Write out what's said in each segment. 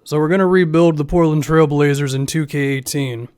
So we're going to rebuild the Portland Trailblazers in 2K18.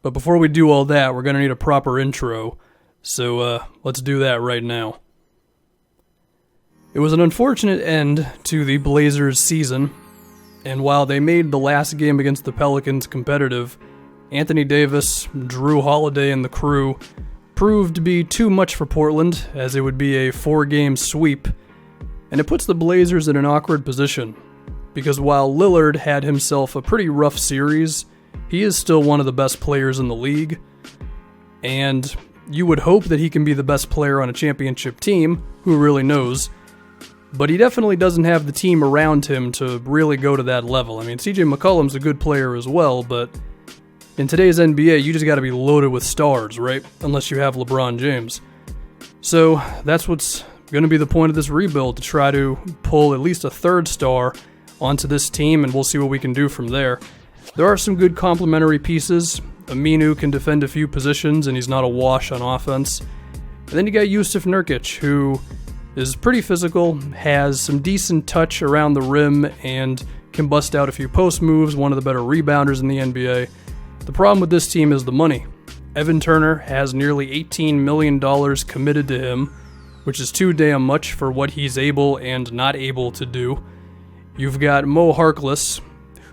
But before we do all that, we're going to need a proper intro. So let's do that right now. It was an unfortunate end to the Blazers season, and while they made the last game against the Pelicans competitive, Anthony Davis, Drew Holiday, and the crew proved to be too much for Portland, as it would be a 4-game sweep, and it puts the Blazers in an awkward position, because while Lillard had himself a pretty rough series, he is still one of the best players in the league, and you would hope that he can be the best player on a championship team, who really knows, but he definitely doesn't have the team around him to really go to that level. I mean, CJ McCollum's a good player as well, but in today's NBA, you just gotta be loaded with stars, right? Unless you have LeBron James. So that's what's gonna be the point of this rebuild, to try to pull at least a third star onto this team, and we'll see what we can do from there. There are some good complementary pieces. Aminu can defend a few positions, and he's not a wash on offense. And then you got Jusuf Nurkic, who is pretty physical, has some decent touch around the rim, and can bust out a few post moves, one of the better rebounders in the NBA. The problem with this team is the money. Evan Turner has nearly $18 million committed to him, which is too damn much for what he's able and not able to do. You've got Mo Harkless,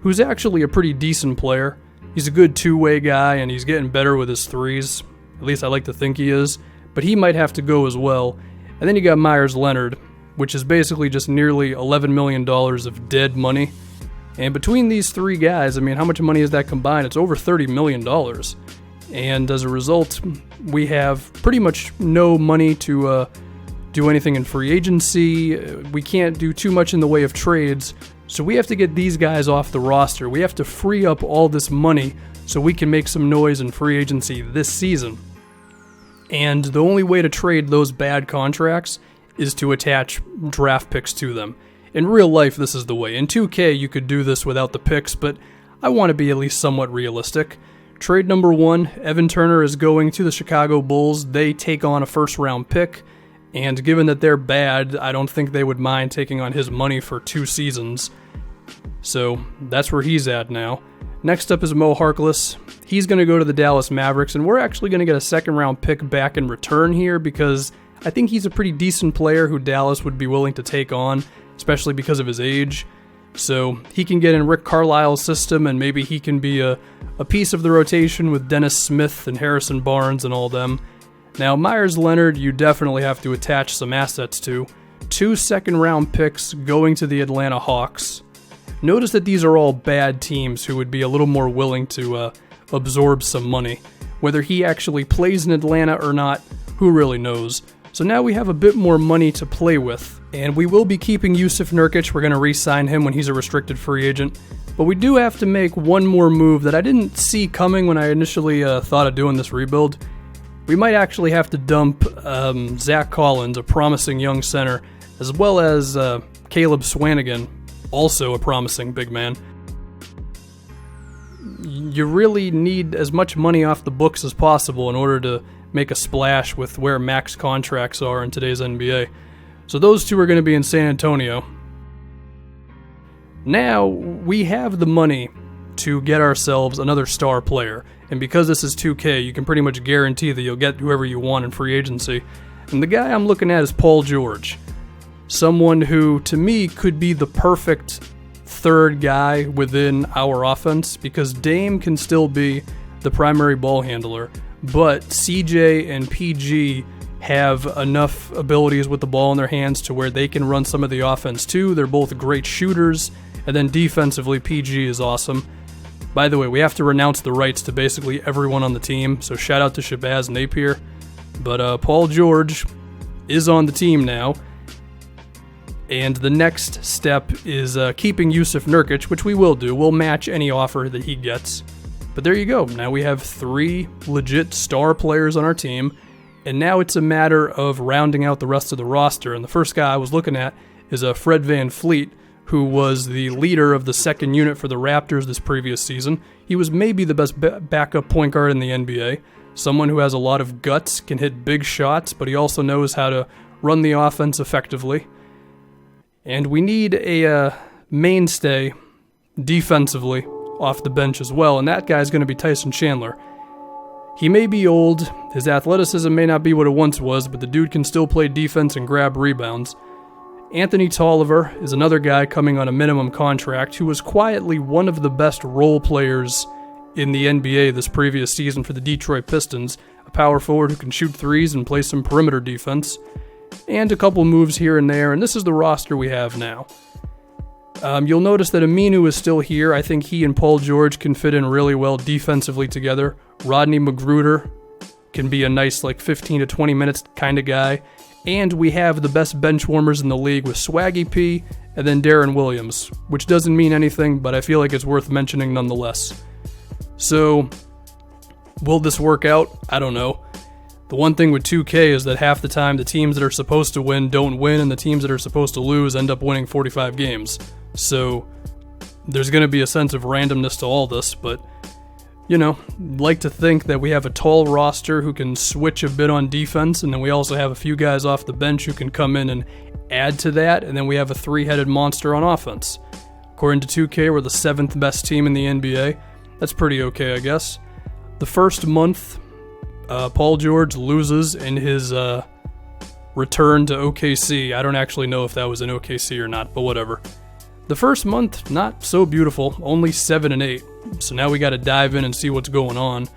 who's actually a pretty decent player. He's a good two-way guy, and he's getting better with his threes. At least I like to think he is. But he might have to go as well. And then you got Myers Leonard, which is basically just nearly $11 million of dead money. And between these three guys, I mean, how much money is that combined? It's over $30 million. And as a result, we have pretty much no money to do anything in free agency. We can't do too much in the way of trades. So we have to get these guys off the roster. We have to free up all this money so we can make some noise in free agency this season. And the only way to trade those bad contracts is to attach draft picks to them. In real life, this is the way. In 2K, you could do this without the picks, but I want to be at least somewhat realistic. Trade number 1, Evan Turner is going to the Chicago Bulls. They take on a first-round pick, and given that they're bad, I don't think they would mind taking on his money for 2 seasons. So that's where he's at now. Next up is Mo Harkless. He's going to go to the Dallas Mavericks, and we're actually going to get a second-round pick back in return here because I think he's a pretty decent player who Dallas would be willing to take on, especially because of his age. So he can get in Rick Carlisle's system, and maybe he can be a piece of the rotation with Dennis Smith and Harrison Barnes and all them. Now, Myers Leonard, you definitely have to attach some assets to. 2 second-round picks going to the Atlanta Hawks. Notice that these are all bad teams who would be a little more willing to absorb some money. Whether he actually plays in Atlanta or not, who really knows? So now we have a bit more money to play with, and we will be keeping Jusuf Nurkic. We're going to re-sign him when he's a restricted free agent. But we do have to make one more move that I didn't see coming when I initially thought of doing this rebuild. We might actually have to dump Zach Collins, a promising young center, as well as Caleb Swanigan, also a promising big man. You really need as much money off the books as possible in order to make a splash with where max contracts are in today's NBA. So those two are going to be in San Antonio. Now we have the money to get ourselves another star player. And because this is 2K, you can pretty much guarantee that you'll get whoever you want in free agency. And the guy I'm looking at is Paul George. Someone who, to me, could be the perfect third guy within our offense, because Dame can still be the primary ball handler, but CJ and PG have enough abilities with the ball in their hands to where they can run some of the offense too. They're both great shooters, and then defensively, PG is awesome. By the way, we have to renounce the rights to basically everyone on the team, so shout out to Shabazz Napier. But Paul George is on the team now. And the next step is keeping Jusuf Nurkic, which we will do. We'll match any offer that he gets. But there you go. Now we have 3 legit star players on our team. And now it's a matter of rounding out the rest of the roster. And the first guy I was looking at is Fred VanVleet, who was the leader of the second unit for the Raptors this previous season. He was maybe the best backup point guard in the NBA. Someone who has a lot of guts, can hit big shots, but he also knows how to run the offense effectively. And we need a mainstay defensively off the bench as well, and that guy's going to be Tyson Chandler. He may be old, his athleticism may not be what it once was, but the dude can still play defense and grab rebounds. Anthony Tolliver is another guy coming on a minimum contract who was quietly one of the best role players in the NBA this previous season for the Detroit Pistons, a power forward who can shoot threes and play some perimeter defense, and a couple moves here and there, and this is the roster we have now. You'll notice that Aminu is still here. I think he and Paul George can fit in really well defensively together. Rodney McGruder can be a nice 15 to 20 minutes kind of guy. And we have the best bench warmers in the league with Swaggy P and then Darren Williams, which doesn't mean anything, but I feel like it's worth mentioning nonetheless. So, will this work out? I don't know. The one thing with 2K is that half the time the teams that are supposed to win don't win, and the teams that are supposed to lose end up winning 45 games. So, there's going to be a sense of randomness to all this, but, like to think that we have a tall roster who can switch a bit on defense, and then we also have a few guys off the bench who can come in and add to that, and then we have a three-headed monster on offense. According to 2K, we're the 7th best team in the NBA. That's pretty okay, I guess. The first month, Paul George loses in his return to OKC. I don't actually know if that was in OKC or not, but whatever. The first month, not so beautiful, only 7-8. So now we got to dive in and see what's going on.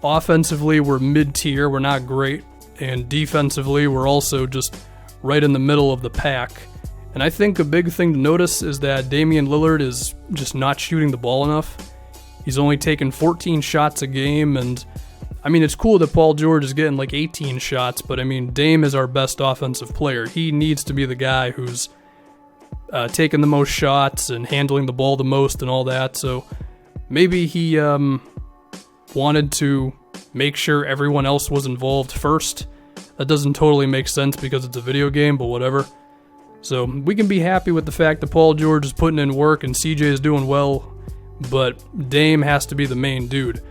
Offensively, we're mid-tier, we're not great, and defensively, we're also just right in the middle of the pack. And I think a big thing to notice is that Damian Lillard is just not shooting the ball enough. He's only taking 14 shots a game, and it's cool that Paul George is getting 18 shots, but Dame is our best offensive player. He needs to be the guy who's taking the most shots and handling the ball the most and all that, so maybe he wanted to make sure everyone else was involved first. That doesn't totally make sense because it's a video game, but whatever. So we can be happy with the fact that Paul George is putting in work and CJ is doing well, but Dame has to be the main dude.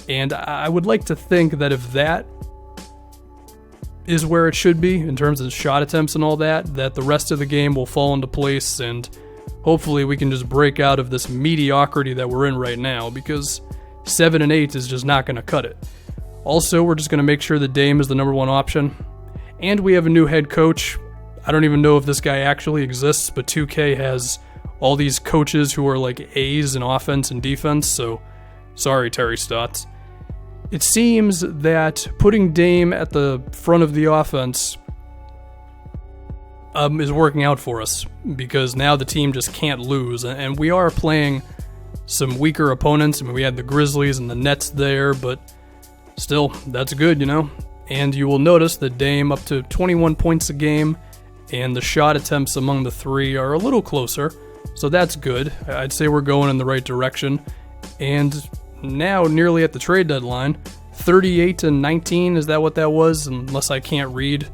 And I would like to think that if that is where it should be in terms of shot attempts and all that the rest of the game will fall into place, and hopefully we can just break out of this mediocrity that we're in right now, because 7-8 is just not going to cut it. Also, we're just going to make sure that Dame is the number one option. And we have a new head coach. I don't even know if this guy actually exists, but 2K has all these coaches who are A's in offense and defense, so sorry, Terry Stotts. It seems that putting Dame at the front of the offense is working out for us, because now the team just can't lose, and we are playing some weaker opponents. We had the Grizzlies and the Nets there, but still, that's good, And you will notice that Dame up to 21 points a game, and the shot attempts among the three are a little closer, so that's good. I'd say we're going in the right direction. And now, nearly at the trade deadline, 38-19, is that what that was? Unless I can't read.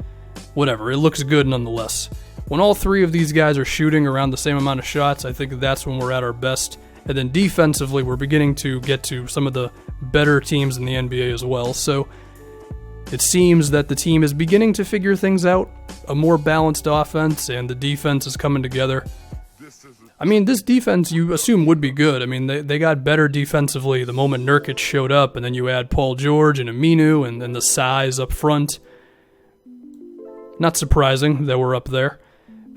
Whatever, it looks good nonetheless. When all three of these guys are shooting around the same amount of shots, I think that's when we're at our best. And then defensively, we're beginning to get to some of the better teams in the NBA as well. So it seems that the team is beginning to figure things out, a more balanced offense, and the defense is coming together. This defense you assume would be good. They got better defensively the moment Nurkic showed up, and then you add Paul George and Aminu and then the size up front. Not surprising that we're up there.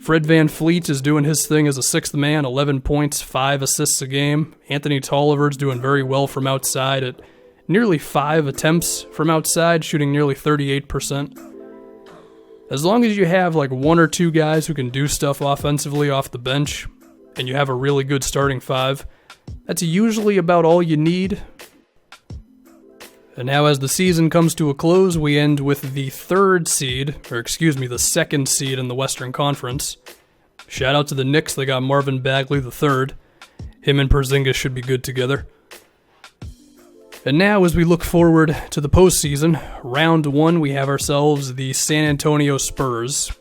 Fred VanVleet is doing his thing as a sixth man, 11 points, 5 assists a game. Anthony Tolliver's doing very well from outside at nearly 5 attempts from outside, shooting nearly 38%. As long as you have one or two guys who can do stuff offensively off the bench, and you have a really good starting five, that's usually about all you need. And now as the season comes to a close, we end with the the second seed in the Western Conference. Shout out to the Knicks, they got Marvin Bagley III. Him and Porzingis should be good together. And now as we look forward to the postseason, round 1 we have ourselves the San Antonio Spurs,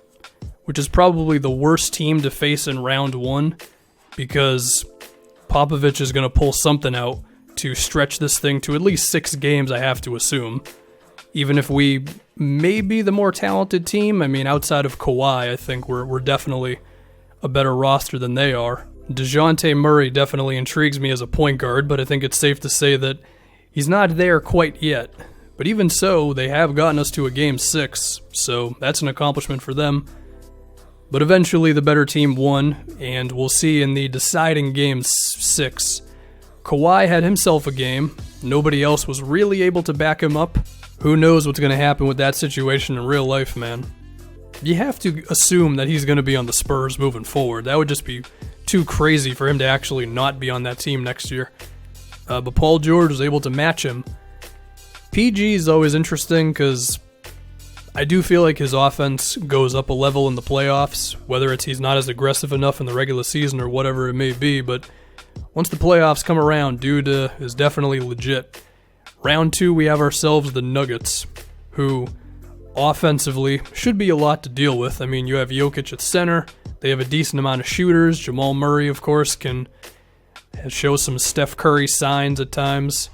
which is probably the worst team to face in round 1, because Popovich is going to pull something out to stretch this thing to at least 6 games, I have to assume. Even if we may be the more talented team, outside of Kawhi, I think we're definitely a better roster than they are. DeJounte Murray definitely intrigues me as a point guard, but I think it's safe to say that he's not there quite yet. But even so, they have gotten us to a Game 6, so that's an accomplishment for them. But eventually the better team won, and we'll see in the deciding Game 6. Kawhi had himself a game. Nobody else was really able to back him up. Who knows what's going to happen with that situation in real life, man. You have to assume that he's going to be on the Spurs moving forward. That would just be too crazy for him to actually not be on that team next year. But Paul George was able to match him. PG is always interesting because I do feel like his offense goes up a level in the playoffs, whether it's he's not as aggressive enough in the regular season or whatever it may be, but once the playoffs come around, dude is definitely legit. Round 2, we have ourselves the Nuggets, who offensively should be a lot to deal with. I mean, you have Jokic at center, they have a decent amount of shooters. Jamal Murray, of course, can show some Steph Curry signs at times.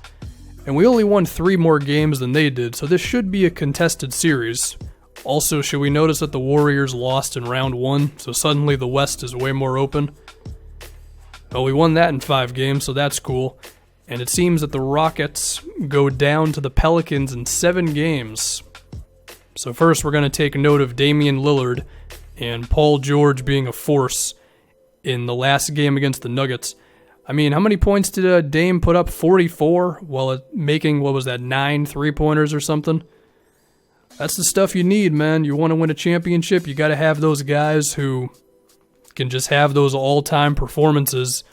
And we only won 3 more games than they did, so this should be a contested series. Also, should we notice that the Warriors lost in round 1, so suddenly the West is way more open? Well, we won that in 5 games, so that's cool. And it seems that the Rockets go down to the Pelicans in 7 games. So first, we're going to take note of Damian Lillard and Paul George being a force in the last game against the Nuggets. I mean, how many points did Dame put up? 44 while making, 9 3-pointers or something? That's the stuff you need, man. You want to win a championship, you got to have those guys who can just have those all-time performances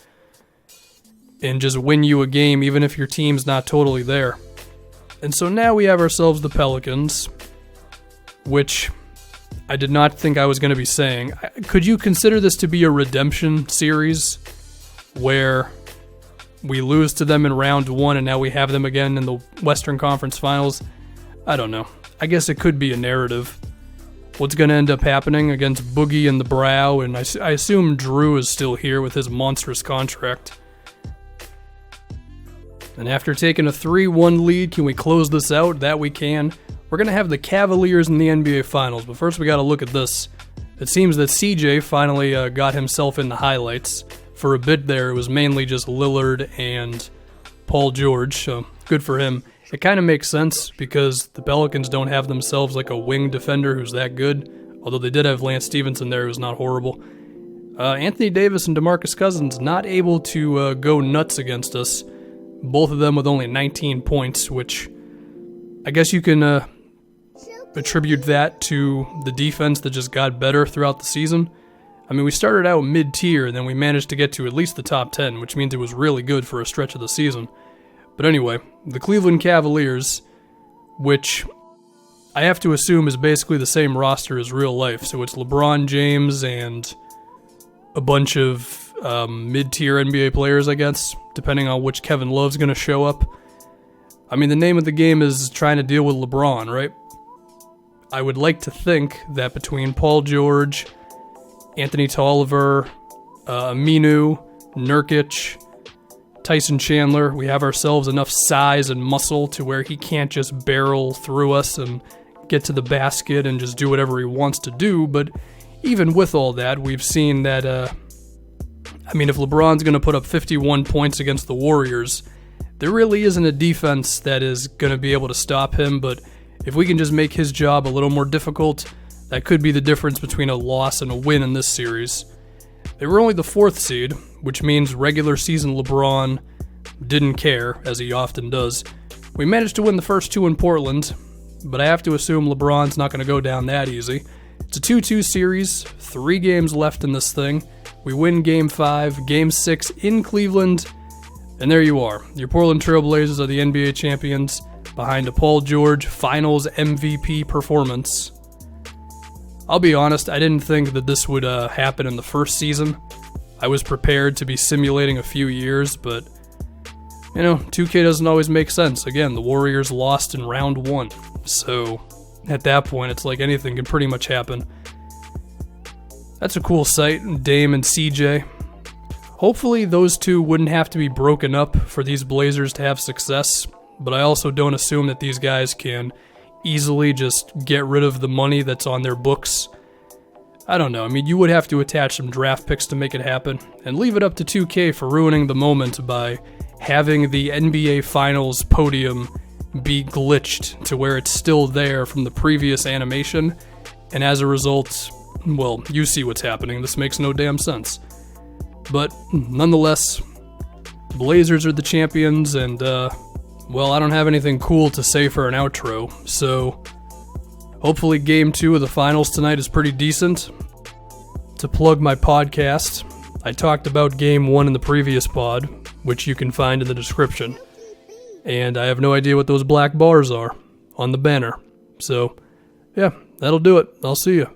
and just win you a game even if your team's not totally there. And so now we have ourselves the Pelicans, which I did not think I was going to be saying. Could you consider this to be a redemption series where we lose to them in round 1 and now we have them again in the Western Conference Finals? I don't know. I guess it could be a narrative. What's going to end up happening against Boogie and the Brow, and I assume Drew is still here with his monstrous contract. And after taking a 3-1 lead, can we close this out? That we can. We're going to have the Cavaliers in the NBA Finals, but first we got to look at this. It seems that CJ finally got himself in the highlights. For a bit there, it was mainly just Lillard and Paul George, so good for him. It kind of makes sense because the Pelicans don't have themselves like a wing defender who's that good, although they did have Lance Stevenson there who's not horrible. Anthony Davis and DeMarcus Cousins not able to go nuts against us, both of them with only 19 points, which I guess you can attribute that to the defense that just got better throughout the season. I mean, we started out mid-tier, and then we managed to get to at least the top 10, which means it was really good for a stretch of the season. But anyway, the Cleveland Cavaliers, which I have to assume is basically the same roster as real life, so it's LeBron James and a bunch of mid-tier NBA players, I guess, depending on which Kevin Love's going to show up. I mean, the name of the game is trying to deal with LeBron, right? I would like to think that between Paul George, Anthony Tolliver, Aminu, Nurkic, Tyson Chandler, we have ourselves enough size and muscle to where he can't just barrel through us and get to the basket and just do whatever he wants to do. But even with all that, we've seen that, if LeBron's going to put up 51 points against the Warriors, there really isn't a defense that is going to be able to stop him. But if we can just make his job a little more difficult, that could be the difference between a loss and a win in this series. They were only the 4th seed, which means regular season LeBron didn't care, as he often does. We managed to win the first 2 in Portland, but I have to assume LeBron's not going to go down that easy. It's a 2-2 series, 3 games left in this thing. We win Game 5, Game 6 in Cleveland, and there you are. Your Portland Trailblazers are the NBA champions behind a Paul George Finals MVP performance. I'll be honest, I didn't think that this would happen in the first season. I was prepared to be simulating a few years, but, 2K doesn't always make sense. Again, the Warriors lost in round 1, so at that point, it's like anything can pretty much happen. That's a cool sight, Dame and CJ. Hopefully those two wouldn't have to be broken up for these Blazers to have success, but I also don't assume that these guys can easily just get rid of the money that's on their books. I don't know. I mean, you would have to attach some draft picks to make it happen, and leave it up to 2K for ruining the moment by having the NBA Finals podium be glitched to where it's still there from the previous animation, and as a result, well, you see what's happening. This makes no damn sense. But nonetheless, the Blazers are the champions, and, well, I don't have anything cool to say for an outro, so hopefully Game 2 of the Finals tonight is pretty decent. To plug my podcast, I talked about Game 1 in the previous pod, which you can find in the description. And I have no idea what those black bars are on the banner. So, yeah, that'll do it. I'll see you.